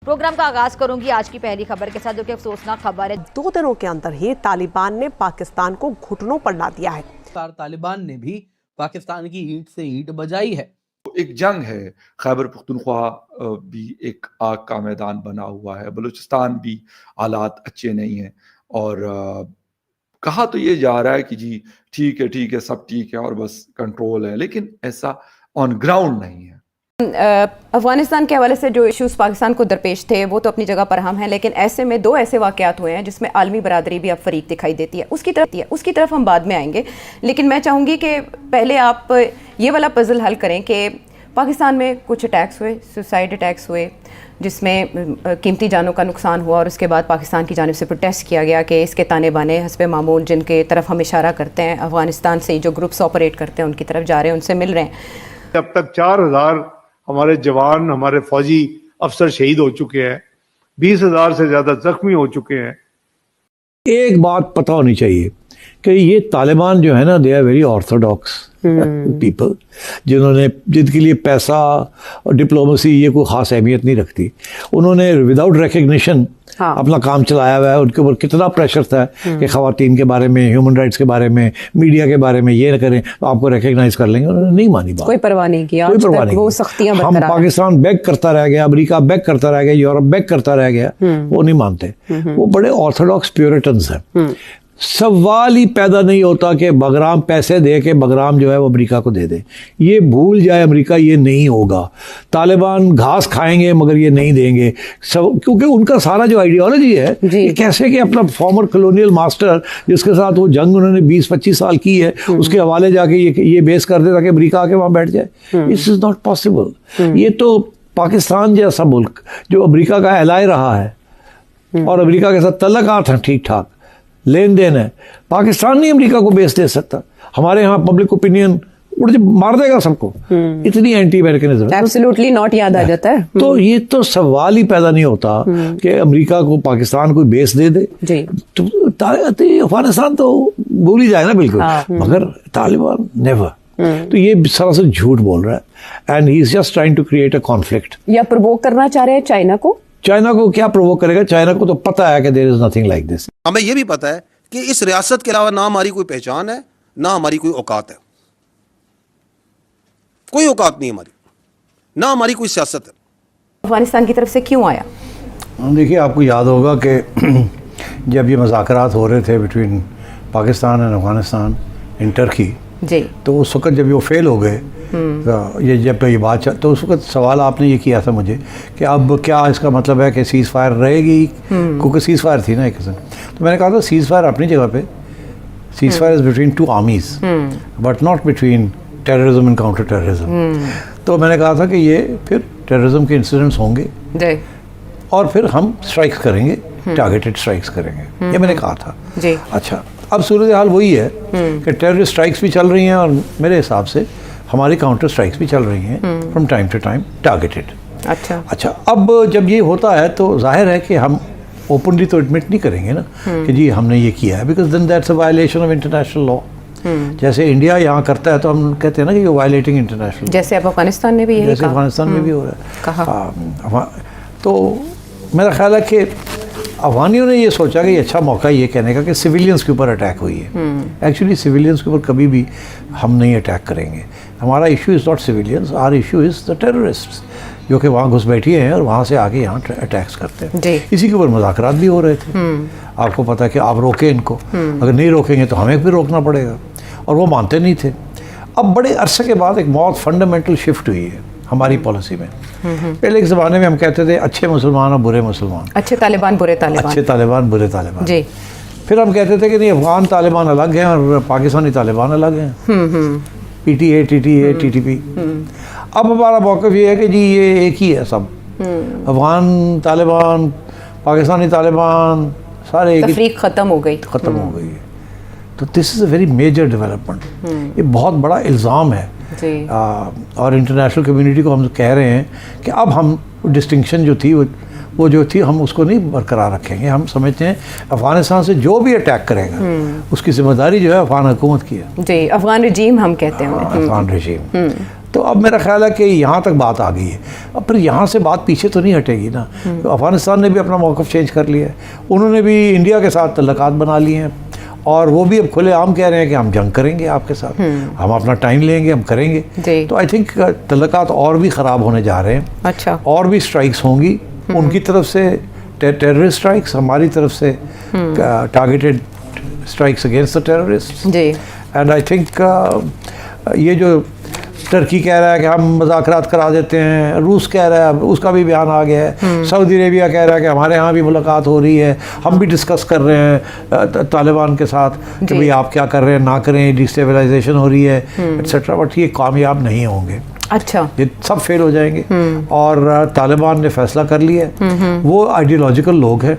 Programme का आगाज करूंगी आज की पहली खबर के साथ, जो कि अफसोसनाक खबर है। 2 दिनों के अंदर ही तालिबान ने पाकिस्तान को घुटनों पर ला दिया है। तालिबान ने भी पाकिस्तान की ईंट से ईंट बजाई है। एक जंग है, खैबर पख्तूनख्वा भी एक आग का मैदान बना हुआ है, बलूचिस्तान भी हालात अच्छे नहीं हैं और कहा तो ये जा रहा है कि जी ठीक है सब ठीक है और बस कंट्रोल है, लेकिन ऐसा ऑन ग्राउंड नहीं है। अफगानिस्तान के हवाले से जो इश्यूज पाकिस्तान को दरपेश थे वो तो अपनी जगह पर हम हैं, लेकिन ऐसे में 2 ऐसे वाक़यात हुए हैं जिसमें आलमी बरादरी भी अब फरीक दिखाई देती है। उसकी तरफ हम बाद में आएंगे, लेकिन मैं चाहूँगी कि पहले आप ये वाला पजल हल करें कि पाकिस्तान में कुछ अटैक्स हुए, सुसाइड अटैक्स हुए, जिसमें कीमती जानों का नुकसान हुआ और उसके बाद पाकिस्तान की जानिब से प्रोटेस्ट किया गया कि इसके ताने बाने हस्बे मामूल जिनके तरफ हम इशारा करते हैं, अफगानिस्तान से जो ग्रुप्स ऑपरेट करते हैं उनकी तरफ जा रहे हैं, उनसे मिल रहे हैं। अब तक 4000 हमारे जवान, हमारे फौजी अफसर शहीद हो चुके हैं, 20,000 से ज्यादा जख्मी हो चुके हैं। एक बात पता होनी चाहिए कि ये तालिबान जो है ना, they are very orthodox people, जिनके लिए पैसा और डिप्लोमेसी ये कोई खास अहमियत नहीं रखती। उन्होंने विदाउट रिकग्निशन अपना काम चलाया हुआ है। उनके ऊपर कितना प्रेशर था कि खवातीन के बारे में, ह्यूमन राइट्स के बारे में, मीडिया के बारे में ये न करें तो आपको रिकग्नाइज कर लेंगे। उन्होंने नहीं मानी बात, कोई परवाह नहीं किया, कोई परवाह नहीं। वो सख्तियां हम पाकिस्तान बैक करता रह गया, अमेरिका बैक करता रह गया, यूरोप बैक करता रह गया, वो नहीं मानते। वो बड़े ऑर्थोडॉक्स प्यूरिटन्स हैं। सवाल ही पैदा नहीं होता कि बगराम पैसे दे के बगराम जो है वो अमेरिका को दे दे। ये भूल जाए अमेरिका, ये नहीं होगा। तालिबान घास खाएंगे मगर ये नहीं देंगे, क्योंकि उनका सारा जो आइडियोलॉजी है ये कैसे कि अपना फॉर्मर कॉलोनियल मास्टर जिसके साथ वो जंग उन्होंने 20-25 साल की है, उसके हवाले जाके ये बेस कर दे ताकि अमेरिका आके वहां बैठ जाए। This is not possible. ये तो पाकिस्तान जैसा मुल्क जो अमेरिका का एलाय रहा है और अमेरिका के साथ तल्लुकात हैं, ठीक ठाक लेन देन है, पाकिस्तान नहीं अमेरिका को बेच दे सकता। हमारे यहाँ पब्लिक ओपिनियन मार देगा सबको, इतनी एंटी अमेरिकनिज्म एब्सोल्युटली नॉट याद आ जाता है। तो ये तो सवाल ही पैदा नहीं होता कि अमेरिका को पाकिस्तान को बेस दे दे। तो अफगानिस्तान तो भूल ही जाए ना बिल्कुल, मगर तालिबान नेवर। तो ये सरासर झूठ बोल रहा है and he is just trying to create a conflict. या प्रोवोक करना चाह रहे हैं चाइना को। चाइना को क्या प्रोवोक करेगा? चाइना को तो पता है कि there is nothing like this. हमें यह भी पता है कि इस रियासत के अलावा ना हमारी कोई पहचान है, ना हमारी कोई औकात है। कोई औकात नहीं हमारी, ना हमारी कोई सियासत है। अफगानिस्तान की तरफ से क्यों आया? देखिए, आपको याद होगा कि जब ये मुज़ाकरात हो रहे थे between Pakistan and Afghanistan in Turkey जी, तो उस वक्त जब वो फेल हो गए, तो ये बात तो उस वक्त सवाल आपने ये किया था मुझे कि अब क्या इसका मतलब है कि सीज़ फायर रहेगी, क्योंकि सीज़ फायर थी ना एक किस्म। तो मैंने कहा था सीज़ फायर अपनी जगह पे, seize fire is between 2 armies but not between terrorism and counter terrorism. तो मैंने कहा था कि ये फिर टेररिज्म के इंसिडेंट्स होंगे और फिर हम स्ट्राइक्स करेंगे, टारगेटेड स्ट्राइक्स करेंगे, ये मैंने कहा था जी। अच्छा, अब सूरत हाल वही है कि टेररिस्ट स्ट्राइक्स भी चल रही हैं और मेरे हिसाब से हमारी काउंटर स्ट्राइक्स भी चल रही हैं from time to time targeted. अच्छा, अब जब ये होता है तो जाहिर है कि हम ओपनली तो एडमिट नहीं करेंगे ना कि जी हमने ये किया है, because then that's a violation of international law. जैसे इंडिया यहाँ करता है तो हम कहते हैं ना कि ये वायलेटिंग इंटरनेशनल, जैसे अफगानिस्तान में भी यही जैसे अफगानिस्तान में भी हो रहा है। तो मेरा ख्याल है कि अफगानियों ने ये सोचा कि ये अच्छा मौका ये कहने का कि सिविलियंस के ऊपर अटैक हुई है। एक्चुअली सिविलियंस के ऊपर कभी भी हम नहीं अटैक करेंगे। हमारा issue is not civilians, our issue is the terrorists जो कि वहाँ घुस बैठे हैं और वहाँ से आके यहाँ अटैक्स करते हैं। इसी के ऊपर मुज़ाकरात भी हो रहे थे। आपको पता है कि आप रोकें इनको, अगर नहीं रोकेंगे तो हमें भी रोकना पड़ेगा, और वो मानते नहीं थे। अब बड़े अरसे के बाद एक बहुत फंडामेंटल शिफ्ट हुई है हमारी पॉलिसी में। पहले के ज़माने में हम कहते थे अच्छे मुसलमान और बुरे मुसलमान, अच्छे तालिबान बुरे तालिबान, अच्छे तालिबान बुरे तालिबान जी। फिर हम कहते थे कि नहीं, अफगान तालिबान अलग हैं और पाकिस्तानी तालिबान अलग हैं, PTA, TTA, TTP। अब हमारा मौक़िफ़ ये है कि जी ये एक ही है सब, अफगान तालिबान, पाकिस्तानी तालिबान, सारे एक ही, तफरीक ख़त्म हो गई। है। तो this is a very major development. ये बहुत बड़ा इल्ज़ाम है और इंटरनेशनल कम्युनिटी को हम कह रहे हैं कि अब हम डिस्टिंक्शन जो थी वो जो थी हम उसको नहीं बरकरार रखेंगे। हम समझते हैं अफगानिस्तान से जो भी अटैक करेगा उसकी जिम्मेदारी जो है अफगान हुकूमत की है। जी, अफगान रजीम हम कहते हैं, अफगान रजीम। तो अब मेरा ख्याल है कि यहाँ तक बात आ गई है। अब फिर यहाँ से बात पीछे तो नहीं हटेगी ना। तो अफ़गानिस्तान ने भी अपना मौक़िफ़ चेंज कर लिया है, उन्होंने भी इंडिया के साथ तल्लुकात बना लिए हैं और वो भी अब खुलेआम कह रहे हैं कि हम जंग करेंगे आपके साथ, हम अपना टाइम लेंगे, हम करेंगे। तो आई थिंक तल्लुकात और भी ख़राब होने जा रहे हैं। अच्छा, और भी स्ट्राइक्स होंगी उनकी तरफ से, टेररिस्ट स्ट्राइक्स, हमारी तरफ से targeted strikes against the terrorist जी। एंड आई थिंक ये जो टर्की कह रहा है कि हम मुज़ाकरात करा देते हैं, रूस कह रहा है, उसका भी बयान आ गया है, सऊदी अरेबिया कह रहा है कि हमारे यहाँ भी मुलाकात हो रही है, हम भी डिस्कस कर रहे हैं तालिबान के साथ कि भाई आप क्या कर रहे हैं, ना करें, डिस्टेबलाइजेशन हो रही है एट्सेट्रा। बट ये कामयाब नहीं होंगे। अच्छा, ये सब फेल हो जाएंगे। और तालिबान ने फैसला कर लिया है, वो आइडियोलॉजिकल लोग हैं,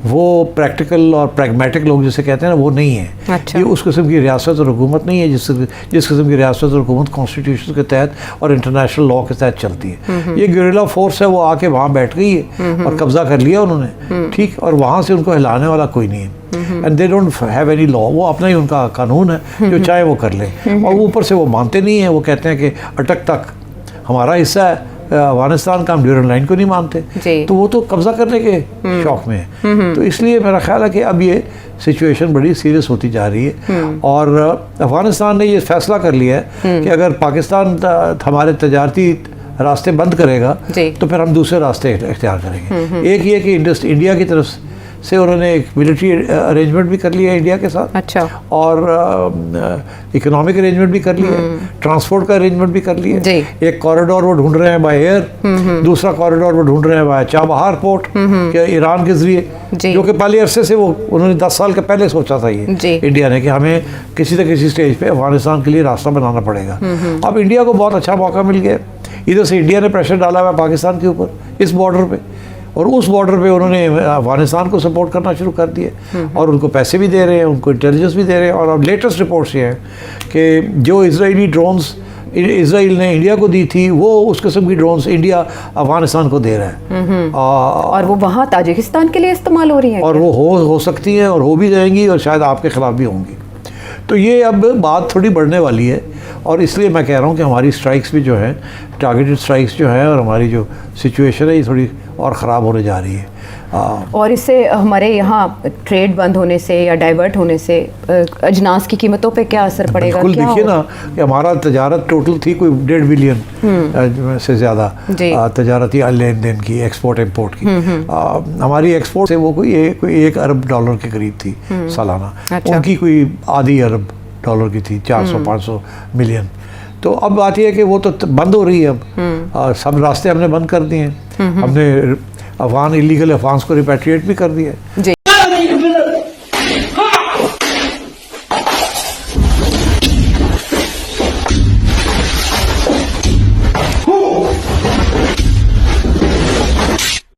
वो प्रैक्टिकल और प्रैग्मेटिक लोग जिसे कहते हैं ना, वो नहीं है। अच्छा। ये उस किस्म की रियासत और हुकूमत नहीं है जिस किस्म की रियासत और हुकूमत कॉन्स्टिट्यूशन के तहत और इंटरनेशनल लॉ के तहत चलती है। ये गुरिल्ला फोर्स है, वो आके वहाँ बैठ गई है और कब्जा कर लिया उन्होंने, ठीक, और वहाँ से उनको हिलाने वाला कोई नहीं है। And they don't have any law, वो अपना ही उनका कानून है, जो चाहे वो कर ले। और ऊपर से वो मानते नहीं हैं, वो कहते हैं कि अटक तक हमारा हिस्सा है अफगानिस्तान का, हम ड्यूरेंट लाइन को नहीं मानते। तो वो तो कब्जा करने के शौक में है। तो इसलिए मेरा ख्याल है कि अब ये सिचुएशन बड़ी सीरियस होती जा रही है। और अफगानिस्तान ने ये फैसला कर लिया है कि अगर पाकिस्तान हमारे तजारती रास्ते बंद करेगा तो फिर हम दूसरे रास्ते इख्तियार करेंगे। एक ये कि इंडिया की तरफ से उन्होंने एक मिलिट्री अरेंजमेंट भी कर लिया है इंडिया के साथ। अच्छा। और इकोनॉमिक अरेंजमेट भी कर लिया है, ट्रांसपोर्ट का अरेंजमेंट भी कर लिया है। एक कॉरिडोर वो ढूंढ रहे हैं बाय एयर, दूसरा कॉरिडोर वो ढूंढ रहे हैं बाय चाबहार पोर्ट के ईरान के जरिए, जो कि पहले अरसे से वो उन्होंने 10 साल के पहले सोचा था ये इंडिया ने कि हमें किसी न किसी स्टेज पे अफगानिस्तान के लिए रास्ता बनाना पड़ेगा। अब इंडिया को बहुत अच्छा मौका मिल गया, इधर से इंडिया ने प्रेशर डाला हुआ पाकिस्तान के ऊपर इस बॉर्डर पे, और उस बॉर्डर पे उन्होंने अफगानिस्तान को सपोर्ट करना शुरू कर दिया और उनको पैसे भी दे रहे हैं, उनको इंटेलिजेंस भी दे रहे हैं। और अब लेटेस्ट रिपोर्ट्स ये हैं कि जो इजरायली ड्रोन्स इसराइल ने इंडिया को दी थी, वो उस किस्म की ड्रोन्स इंडिया अफगानिस्तान को दे रहा है। और वो वहाँ ताजिकिस्तान के लिए इस्तेमाल हो रही है, और वो हो सकती हैं और हो भी जाएंगी और शायद आपके ख़िलाफ़ भी होंगी। तो ये अब बात थोड़ी बढ़ने वाली है और इसलिए मैं कह रहा हूँ कि हमारी स्ट्राइक्स भी जो हैं, टारगेटेड स्ट्राइक्स जो हैं, और हमारी जो सिचुएशन है ये थोड़ी और ख़राब होने जा रही है। और इससे हमारे यहाँ ट्रेड बंद होने से या डाइवर्ट होने से अजनास की कीमतों पे क्या असर पड़ेगा? बिल्कुल, देखिए ना कि हमारा तजारत टोटल थी कोई 1.5 बिलियन से ज़्यादा तजारती लेन देन की, एक्सपोर्ट इम्पोर्ट की। हमारी एक्सपोर्ट से वो कोई 1 अरब डॉलर के करीब थी सालाना। उनकी कोई आधी अरब डॉलर की थी, 400-500 मिलियन। तो अब बात यह है कि वो तो बंद हो रही है अब, सब रास्ते हमने बंद कर दिए हैं। हमने अफगान इलीगल अफगान्स को रिपैट्रिएट भी कर दिया है।